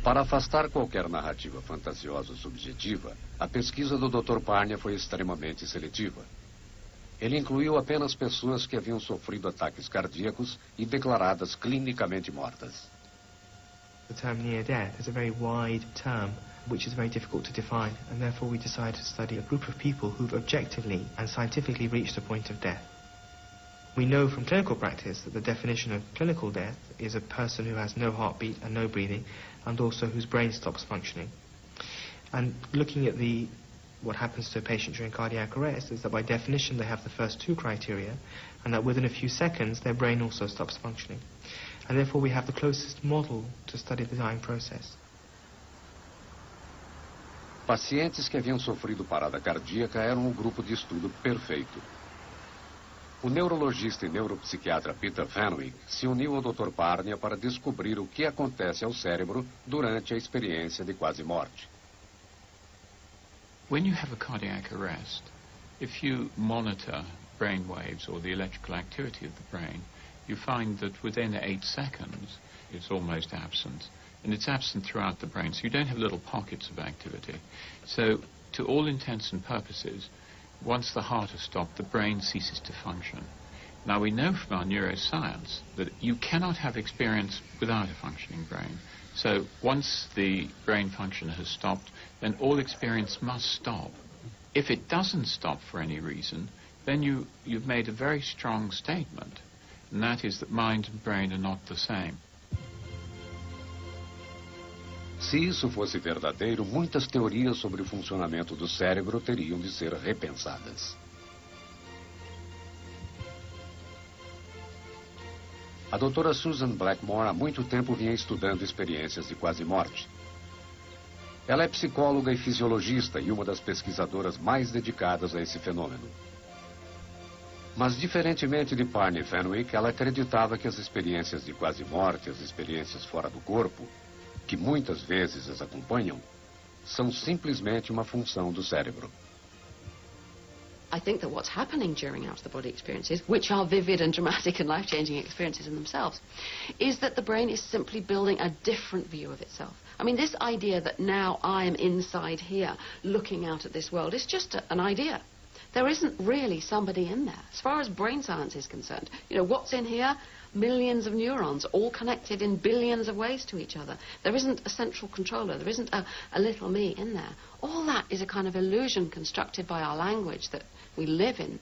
Para afastar qualquer narrativa fantasiosa ou subjetiva, a pesquisa do Dr. Parnia foi extremamente seletiva. Ele incluiu apenas pessoas que haviam sofrido ataques cardíacos e declaradas clinicamente mortas. The term near death is a very wide term which is very difficult to define, and therefore we decided to study a group of people who've objectively and scientifically reached the point of death. We know from clinical practice that the definition of clinical death is a person who has no heartbeat and no breathing, and also whose brain stops functioning. And looking at what happens to a patient during cardiac arrest is that by definition they have the first two criteria, and that within a few seconds their brain also stops functioning. And therefore we have the closest model to study the dying process. Pacientes que haviam sofrido parada cardíaca eram um grupo de estudo perfeito. O neurologista e neuropsiquiatra Peter Fenwick se uniu ao Dr. Parnia para descobrir o que acontece ao cérebro durante a experiência de quase morte. When you have a cardiac arrest, if you monitor brain waves or the electrical activity of the brain, you find that within 8 seconds it's almost absent. And it's absent throughout the brain, so you don't have little pockets of activity. So, to all intents and purposes, once the heart has stopped, the brain ceases to function. Now, we know from our neuroscience that you cannot have experience without a functioning brain. So, once the brain function has stopped, then all experience must stop. If it doesn't stop for any reason, then you've made a very strong statement, and that is that mind and brain are not the same. Se isso fosse verdadeiro, muitas teorias sobre o funcionamento do cérebro teriam de ser repensadas. A doutora Susan Blackmore há muito tempo vinha estudando experiências de quase morte. Ela é psicóloga e fisiologista e uma das pesquisadoras mais dedicadas a esse fenômeno. Mas, diferentemente de Parnia e Fenwick, ela acreditava que as experiências de quase morte, as experiências fora do corpo, que muitas vezes as acompanham, são simplesmente uma função do cérebro. I think that what's happening during out-of-the-body experiences, which are vivid and dramatic and life-changing experiences in themselves, is that the brain is simply building a different view of itself. I mean, this idea that now I am inside here looking out at this world is just an idea. There isn't really somebody in there. As far as brain science is concerned, you know, what's in here? Millions of neurons, all connected in billions of ways to each other. There isn't a central controller. There isn't a little me in there. All that is a kind of illusion constructed by our language that we live in.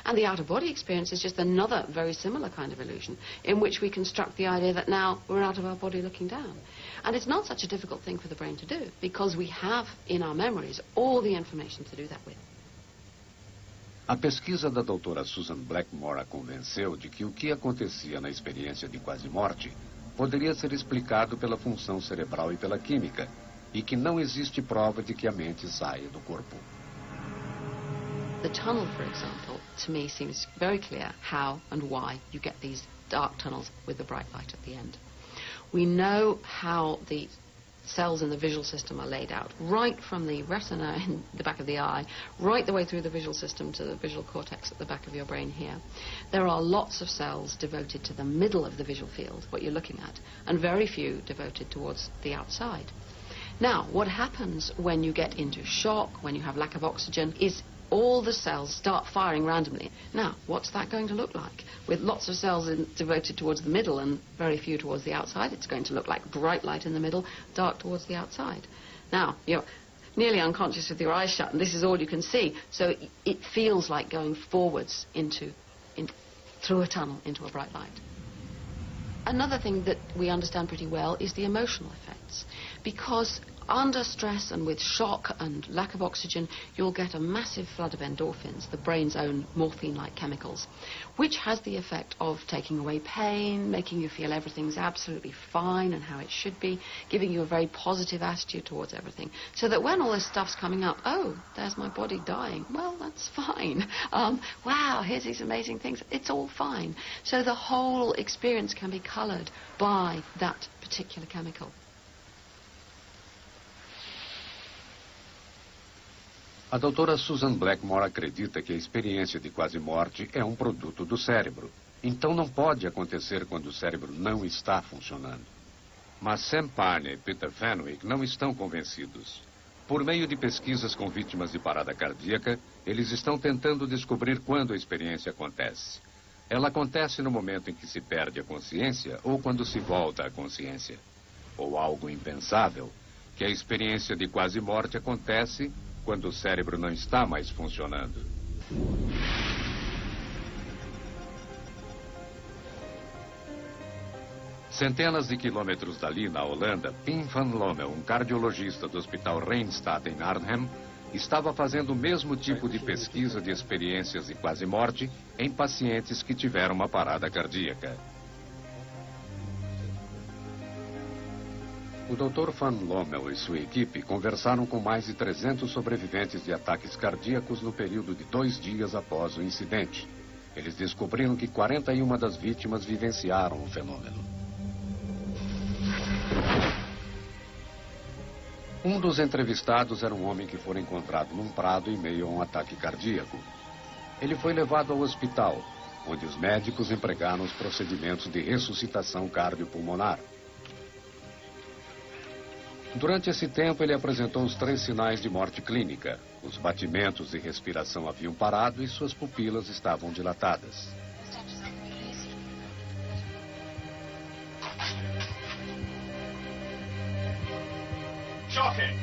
And the out-of-body experience is just another very similar kind of illusion in which we construct the idea that now we're out of our body looking down. And it's not such a difficult thing for the brain to do because we have in our memories all the information to do that with. A pesquisa da doutora Susan Blackmore a convenceu de que o que acontecia na experiência de quase morte poderia ser explicado pela função cerebral e pela química, e que não existe prova de que a mente saia do corpo. The tunnel, for example, to me seems very clear how and why you get these dark tunnels with the bright light at the end. We know how the cells in the visual system are laid out, right from the retina in the back of the eye, right the way through the visual system to the visual cortex at the back of your brain here. There are lots of cells devoted to the middle of the visual field, what you're looking at, and very few devoted towards the outside. Now, what happens when you get into shock, when you have lack of oxygen, is all the cells start firing randomly. Now, what's that going to look like? With lots of cells devoted towards the middle and very few towards the outside, it's going to look like bright light in the middle, dark towards the outside. Now, you're nearly unconscious with your eyes shut, and this is all you can see, so it feels like going forwards through a tunnel into a bright light. Another thing that we understand pretty well is the emotional effects, because under stress and with shock and lack of oxygen, you'll get a massive flood of endorphins, the brain's own morphine-like chemicals, which has the effect of taking away pain, making you feel everything's absolutely fine and how it should be, giving you a very positive attitude towards everything, so that when all this stuff's coming up, oh, there's my body dying, well, that's fine. Wow, here's these amazing things, it's all fine. So the whole experience can be coloured by that particular chemical. A doutora Susan Blackmore acredita que a experiência de quase morte é um produto do cérebro. Então não pode acontecer quando o cérebro não está funcionando. Mas Sam Parney e Peter Fenwick não estão convencidos. Por meio de pesquisas com vítimas de parada cardíaca, eles estão tentando descobrir quando a experiência acontece. Ela acontece no momento em que se perde a consciência ou quando se volta à consciência. Ou algo impensável, que a experiência de quase morte acontece quando o cérebro não está mais funcionando. Centenas de quilômetros dali, na Holanda, Pim van Lommel, um cardiologista do Hospital Rijnstadt em Arnhem, estava fazendo o mesmo tipo de pesquisa de experiências de quase morte em pacientes que tiveram uma parada cardíaca. O Dr. van Lommel e sua equipe conversaram com mais de 300 sobreviventes de ataques cardíacos no período de 2 dias após o incidente. Eles descobriram que 41 das vítimas vivenciaram o fenômeno. Um dos entrevistados era um homem que fora encontrado num prado em meio a um ataque cardíaco. Ele foi levado ao hospital, onde os médicos empregaram os procedimentos de ressuscitação cardiopulmonar. Durante esse tempo, ele apresentou os 3 sinais de morte clínica. Os batimentos de respiração haviam parado e suas pupilas estavam dilatadas. Shocking!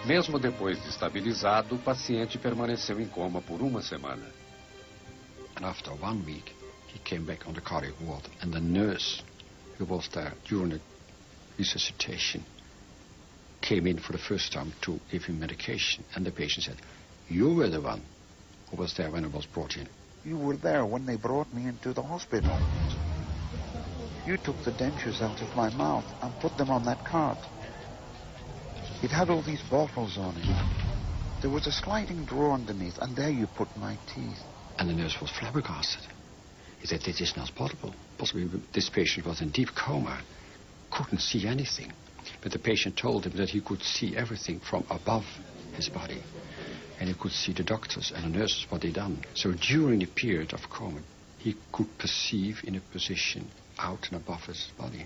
Mesmo depois de estabilizado, o paciente permaneceu em coma por 1 semana. And after 1 week, he came back on the cardiac ward, and the nurse who was there during the resuscitation came in for the first time to give him medication, and the patient said, "You were the one who was there when I was brought in." You were there when they brought me into the hospital. You took the dentures out of my mouth and put them on that cart. It had all these bottles on it. There was a sliding door underneath, and there you put my teeth. And the nurse was flabbergasted. He said, "This is not possible. Possibly this patient was in deep coma, couldn't see anything." But the patient told him that he could see everything from above his body. And he could see the doctors and the nurses, what they done. So during the period of coma, he could perceive in a position out and above his body.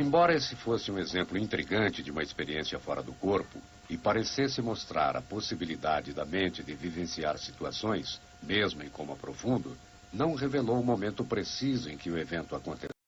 Embora esse fosse um exemplo intrigante de uma experiência fora do corpo e parecesse mostrar a possibilidade da mente de vivenciar situações, mesmo em coma profundo, não revelou o momento preciso em que o evento aconteceu.